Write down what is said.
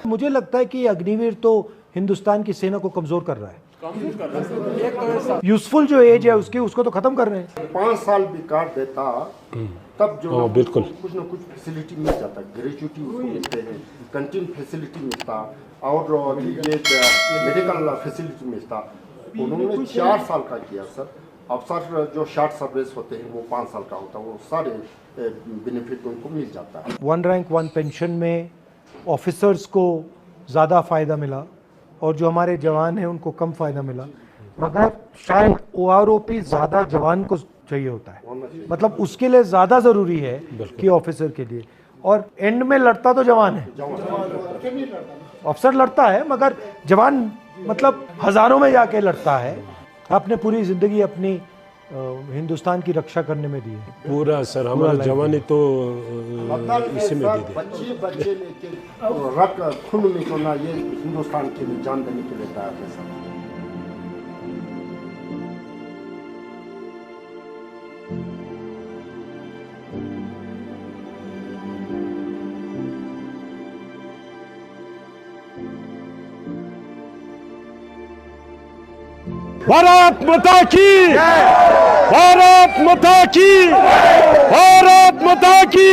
मुझे लगता है कि अग्निवीर तो हिंदुस्तान की सेना को कमजोर कर रहा है। यूजफुल जो एज है उसकी, उसको तो खत्म कर रहे हैं। 5 साल भी काट देता तब जो बिल्कुल कुछ ना कुछ फैसिलिटी मिल जाता, ग्रेजुएटी मिलते हैं, कैंटीन फैसिलिटी मिलता और ये मेडिकल फैसिलिटी मिलता। उन्होंने 4 साल का किया सर। अफसर जो शॉर्ट सर्विस होते हैं वो 5 साल का होता है, वो सारे बेनिफिट उनको मिल जाता है। 1 रैंक 1 पेंशन में ऑफिसर्स को ज़्यादा फ़ायदा मिला और जो हमारे जवान हैं उनको कम फ़ायदा मिला, मगर शायद OROP ज़्यादा जवान को चाहिए होता है, मतलब उसके लिए ज़्यादा ज़रूरी है कि ऑफिसर के लिए। और एंड में लड़ता तो जवान है, ऑफिसर लड़ता है मगर जवान मतलब हज़ारों में जाके लड़ता है। आपने पूरी ज़िंदगी अपनी हिंदुस्तान की रक्षा करने में दी है। पूरा सर, हमारा जवानी तो इसी में दे दे। बच्चे लेके रख खून में तो ना ये हिंदुस्तान के लिए जान देने के लिए तैयार है सर। भारत माता की, भारत माता की, भारत माता की।